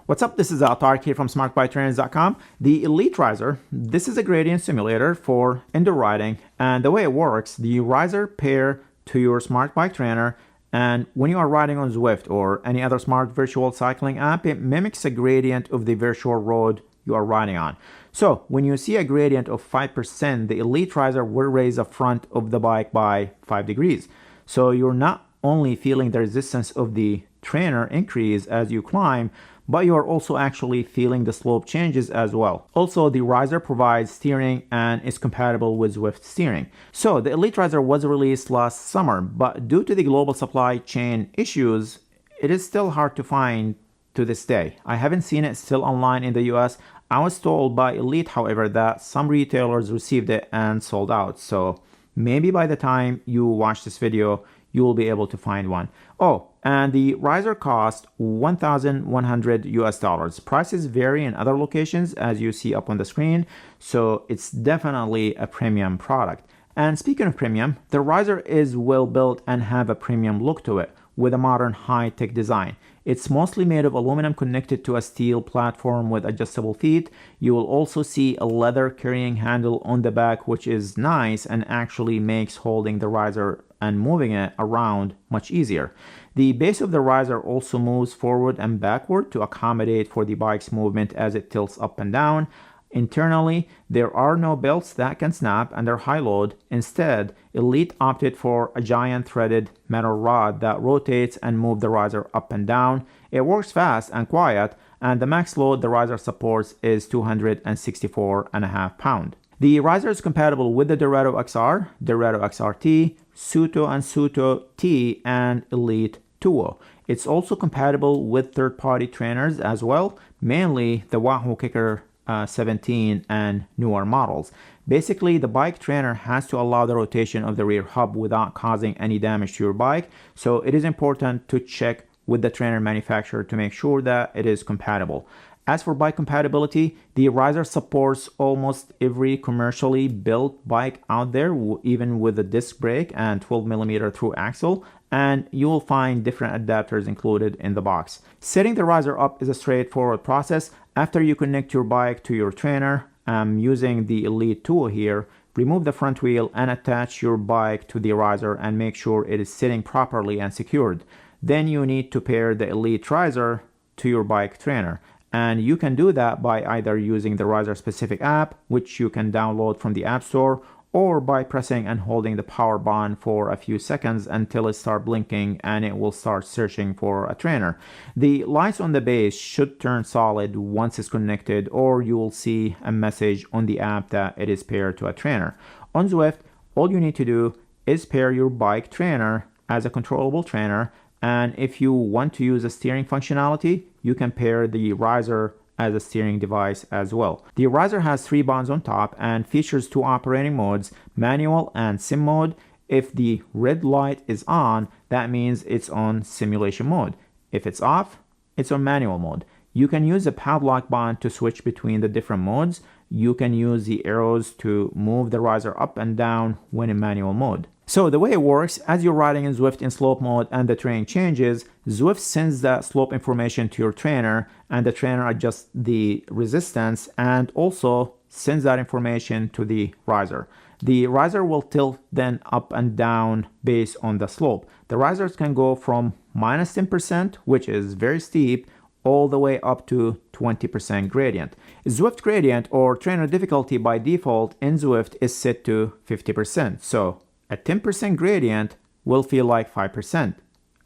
What's up? This is Tarek here from smartbiketrainers.com. The Elite Rizer, this is a gradient simulator for indoor riding, and the way it works, the Rizer pair to your smart bike trainer, and when you are riding on Zwift or any other smart virtual cycling app, it mimics a gradient of the virtual road you are riding on. So when you see a gradient of 5%, the Elite Rizer will raise the front of the bike by 5 degrees. So you're not only feeling the resistance of the trainer increase as you climb, but you are also actually feeling the slope changes as well. Also, the Rizer provides steering and is compatible with Zwift steering. So the Elite Rizer was released last summer, but due to the global supply chain issues, it is still hard to find to this day. I haven't seen it still online in the US. I was told by Elite, however, that some retailers received it and sold out. So maybe by the time you watch this video, you will be able to find one. Oh, and the Rizer cost $1,100 US. Prices vary in other locations as you see up on the screen, so it's definitely a premium product. And speaking of premium, the Rizer is well built and have a premium look to it with a modern high-tech design. It's mostly made of aluminum connected to a steel platform with adjustable feet. You will also see a leather carrying handle on the back, which is nice and actually makes holding the Rizer and moving it around much easier. The base of the Rizer also moves forward and backward to accommodate for the bike's movement as it tilts up and down. Internally, there are no belts that can snap under high load. Instead, Elite opted for a giant threaded metal rod that rotates and moves the Rizer up and down. It works fast and quiet, and the max load the Rizer supports is 264.5 pounds. The Rizer is compatible with the Dorado XR, Dorado XRT, Suto and Suto T, and Elite Tuo. It's also compatible with third-party trainers as well, mainly the Wahoo KICKR 17 and newer models. Basically, the bike trainer has to allow the rotation of the rear hub without causing any damage to your bike, so it is important to check with the trainer manufacturer to make sure that it is compatible. As for bike compatibility, the Rizer supports almost every commercially built bike out there, even with a disc brake and 12mm through axle, and you will find different adapters included in the box. Setting the Rizer up is a straightforward process. After you connect your bike to your trainer, I'm using the Elite tool here, remove the front wheel and attach your bike to the Rizer and make sure it is sitting properly and secured. Then you need to pair the Elite Rizer to your bike trainer. And you can do that by either using the Rizer specific app, which you can download from the App Store, or by pressing and holding the power button for a few seconds until it starts blinking and it will start searching for a trainer. The lights on the base should turn solid once it's connected, or you will see a message on the app that it is paired to a trainer. On Zwift, all you need to do is pair your bike trainer as a controllable trainer, and if you want to use a steering functionality, you can pair the Rizer as a steering device as well. The Rizer has 3 buttons on top and features 2 operating modes, manual and sim mode. If the red light is on, that means it's on simulation mode. If it's off, it's on manual mode. You can use the padlock button to switch between the different modes. You can use the arrows to move the Rizer up and down when in manual mode. So the way it works, as you're riding in Zwift in slope mode and the terrain changes, Zwift sends that slope information to your trainer and the trainer adjusts the resistance and also sends that information to the Rizer. The Rizer will tilt then up and down based on the slope. The Rizers can go from minus 10%, which is very steep, all the way up to 20% gradient. Zwift gradient or trainer difficulty by default in Zwift is set to 50%. So a 10% gradient will feel like 5%.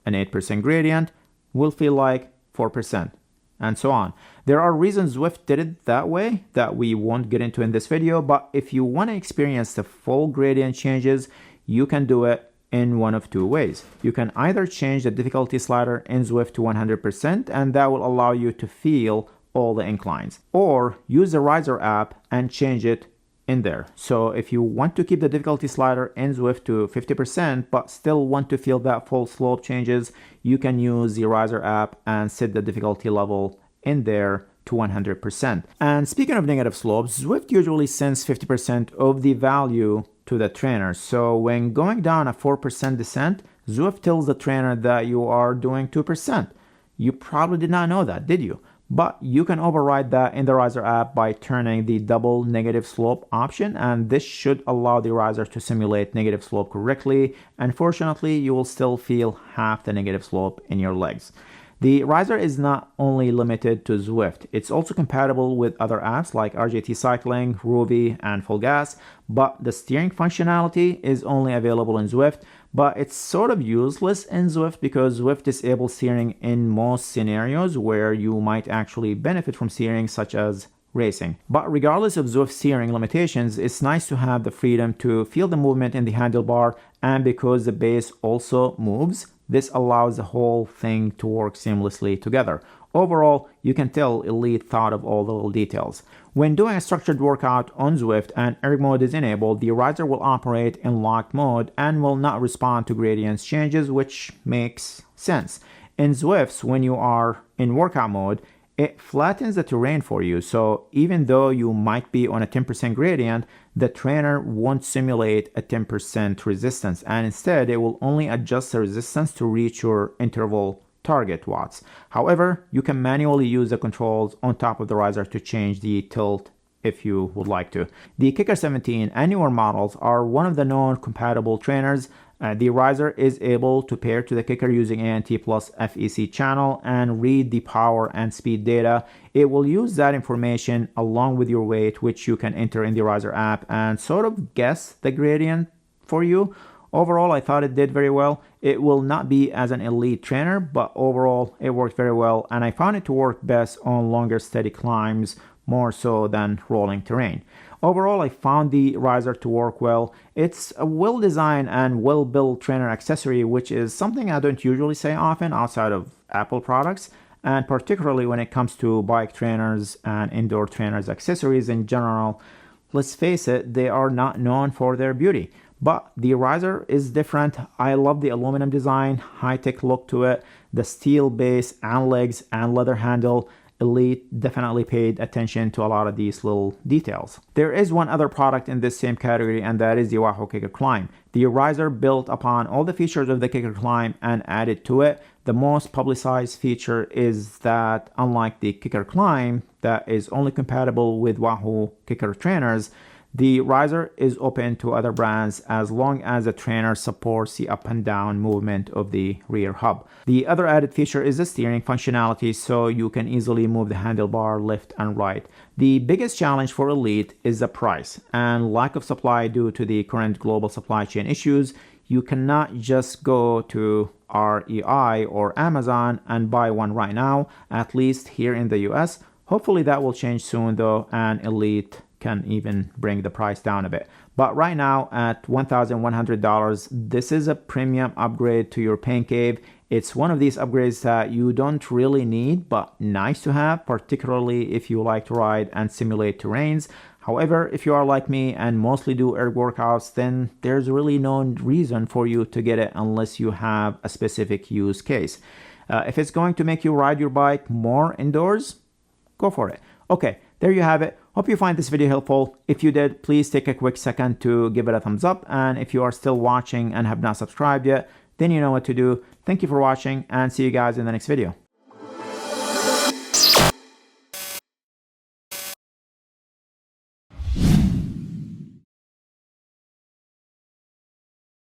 An 8% gradient will feel like 4%, and so on. There are reasons Zwift did it that way that we won't get into in this video, but if you want to experience the full gradient changes, you can do it in one of 2 ways. You can either change the difficulty slider in Zwift to 100%, and that will allow you to feel all the inclines, or use the Rizer app and change it in there. So if you want to keep the difficulty slider in Zwift to 50% but still want to feel that full slope changes, you can use the Rizer app and set the difficulty level in there to 100%. And speaking of negative slopes, Zwift usually sends 50% of the value to the trainer. So when going down a 4% descent, Zwift tells the trainer that you are doing 2%. You probably did not know that, did you? but you can override that in the Rizer app by turning the double negative slope option, and this should allow the Rizer to simulate negative slope correctly. Unfortunately, you will still feel half the negative slope in your legs. The Rizer is not only limited to Zwift, it's also compatible with other apps like RGT Cycling, Rovi, and Full Gas, but the steering functionality is only available in Zwift, but it's sort of useless in Zwift because Zwift disables steering in most scenarios where you might actually benefit from steering, such as racing. But regardless of Zwift steering limitations, it's nice to have the freedom to feel the movement in the handlebar, and because the base also moves, this allows the whole thing to work seamlessly together. Overall, you can tell Elite thought of all the little details. When doing a structured workout on Zwift and ERG mode is enabled, the Rizer will operate in locked mode and will not respond to gradients changes, which makes sense. In Zwift, when you are in workout mode, it flattens the terrain for you, so even though you might be on a 10% gradient, the trainer won't simulate a 10% resistance, and instead it will only adjust the resistance to reach your interval target watts. However, you can manually use the controls on top of the Rizer to change the tilt if you would like to. The KICKR 17 and newer models are one of the known compatible trainers. The Rizer is able to pair to the KICKR using ANT plus FEC channel and read the power and speed data. It will use that information along with your weight, which you can enter in the Rizer app and sort of guess the gradient for you. Overall, I thought it did very well. It will not be as an elite trainer, but overall it worked very well, and I found it to work best on longer steady climbs more so than rolling terrain. Overall, I found the Rizer to work well. It's a well-designed and well-built trainer accessory, which is something I don't usually say often outside of Apple products, and particularly when it comes to bike trainers and indoor trainers accessories in general. Let's face it, they are not known for their beauty. But the Rizer is different. I love the aluminum design, high-tech look to it, the steel base and legs and leather handle. Elite definitely paid attention to a lot of these little details. There is one other product in this same category, and that is the Wahoo KICKR Climb. The Rizer built upon all the features of the KICKR Climb and added to it. The most publicized feature is that unlike the KICKR Climb that is only compatible with Wahoo KICKR trainers, the Rizer is open to other brands as long as the trainer supports the up and down movement of the rear hub. The other added feature is the steering functionality, so you can easily move the handlebar left and right. The biggest challenge for Elite is the price and lack of supply due to the current global supply chain issues. You cannot just go to REI or Amazon and buy one right now, at least here in the US. Hopefully that will change soon though, and Elite can even bring the price down a bit. But right now at $1,100, this is a premium upgrade to your pain cave. It's one of these upgrades that you don't really need, but nice to have, particularly if you like to ride and simulate terrains. However, if you are like me and mostly do erg workouts, then there's really no reason for you to get it unless you have a specific use case. If it's going to make you ride your bike more indoors, go for it. Okay, there you have it. Hope you find this video helpful. If you did, please take a quick second to give it a thumbs up. And if you are still watching and have not subscribed yet, then you know what to do. Thank you for watching and see you guys in the next video.